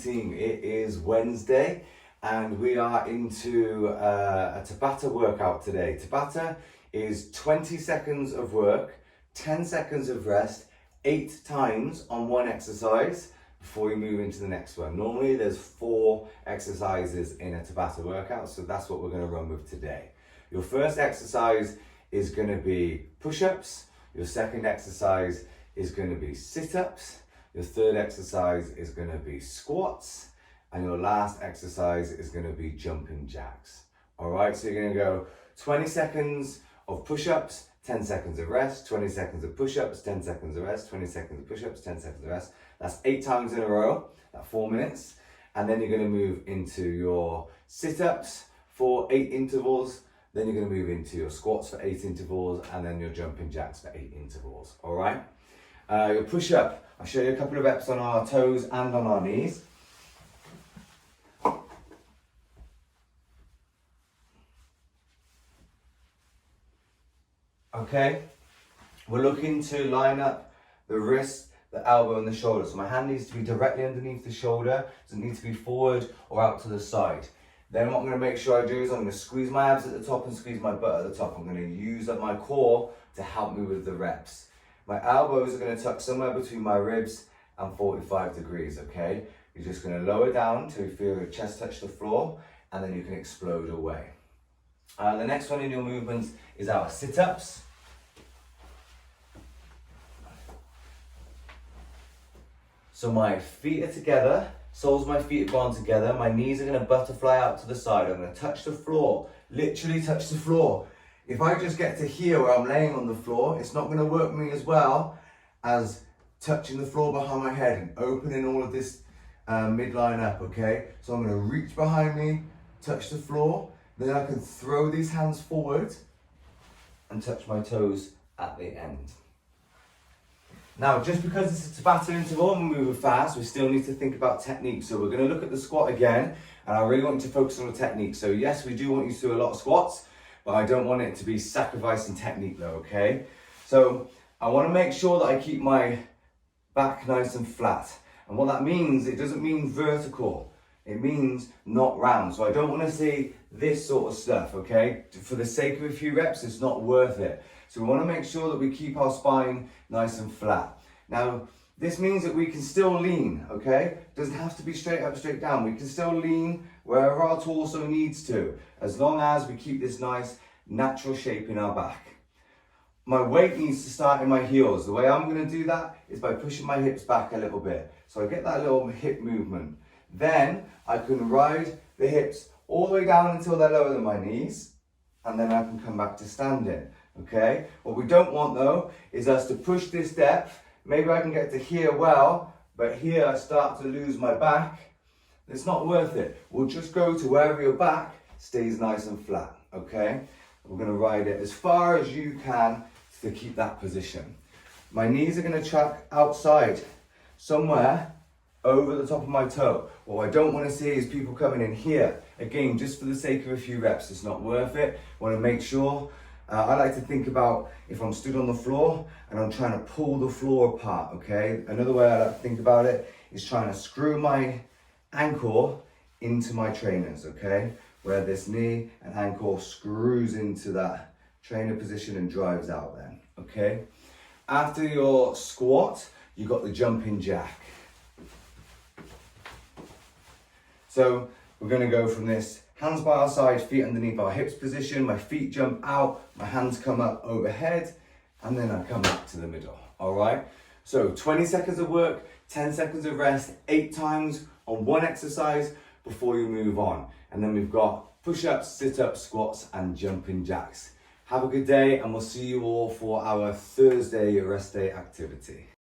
Team, it is Wednesday and we are into a Tabata workout today. Tabata is 20 seconds of work, 10 seconds of rest, 8 times on one exercise before you move into the next one. Normally there's 4 exercises in a Tabata workout, so that's what we're going to run with today. Your first exercise is going to be push-ups. Your second exercise is going to be sit-ups. Your third exercise is going to be squats, and your last exercise is going to be jumping jacks. All right, so you're going to go 20 seconds of push-ups, 10 seconds of rest, 20 seconds of push-ups, 10 seconds of rest, 20 seconds of push-ups, 10 seconds of rest. That's 8 times in a row, that's 4 minutes. And then you're going to move into your sit-ups for 8 intervals. Then you're going to move into your squats for 8 intervals, and then your jumping jacks for 8 intervals. All right. Your push-up, I'll show you a couple of reps on our toes and on our knees. Okay, we're looking to line up the wrist, the elbow and the shoulder. So my hand needs to be directly underneath the shoulder. It doesn't need to be forward or out to the side. Then what I'm going to make sure I do is I'm going to squeeze my abs at the top and squeeze my butt at the top. I'm going to use up my core to help me with the reps. My elbows are going to tuck somewhere between my ribs and 45 degrees, okay? You're just going to lower down till you feel your chest touch the floor, and then you can explode away. The next one in your movements is our sit-ups. So my feet are together, soles of my feet have gone together, my knees are going to butterfly out to the side. I'm going to touch the floor, literally touch the floor. If I just get to here where I'm laying on the floor, it's not going to work me as well as touching the floor behind my head and opening all of this midline up, okay? So I'm going to reach behind me, touch the floor, then I can throw these hands forward and touch my toes at the end. Now, just because it's a Tabata interval and we're moving fast, we still need to think about technique. So we're going to look at the squat again, and I really want you to focus on the technique. So yes, we do want you to do a lot of squats, but I don't want it to be sacrificing technique though, okay? So I want to make sure that I keep my back nice and flat. And what that means, it doesn't mean vertical. It means not round. So I don't want to see this sort of stuff, okay? For the sake of a few reps, it's not worth it. So we want to make sure that we keep our spine nice and flat. Now, this means that we can still lean, okay? It doesn't have to be straight up, straight down. We can still lean wherever our torso needs to, as long as we keep this nice natural shape in our back. My weight needs to start in my heels. The way I'm going to do that is by pushing my hips back a little bit. So I get that little hip movement. Then I can ride the hips all the way down until they're lower than my knees, and then I can come back to standing, okay? What we don't want though is us to push this depth. Maybe I can get to here well, but here I start to lose my back. It's not worth it. We'll just go to wherever your back stays nice and flat, okay? We're going to ride it as far as you can to keep that position. My knees are going to track outside, somewhere over the top of my toe. What I don't want to see is people coming in here. Again, just for the sake of a few reps, it's not worth it. I want to make sure, I like to think about if I'm stood on the floor and I'm trying to pull the floor apart, okay? Another way I like to think about it is trying to screw my ankle into my trainers, okay? Where this knee and ankle screws into that trainer position and drives out then, okay? After your squat, you got the jumping jack. So we're going to go from this hands by our side, feet underneath our hips position. My feet jump out, my hands come up overhead, and then I come back to the middle. All right. So 20 seconds of work, 10 seconds of rest, 8 times on one exercise before you move on. And then we've got push-ups, sit-ups, squats, and jumping jacks. Have a good day, and we'll see you all for our Thursday rest day activity.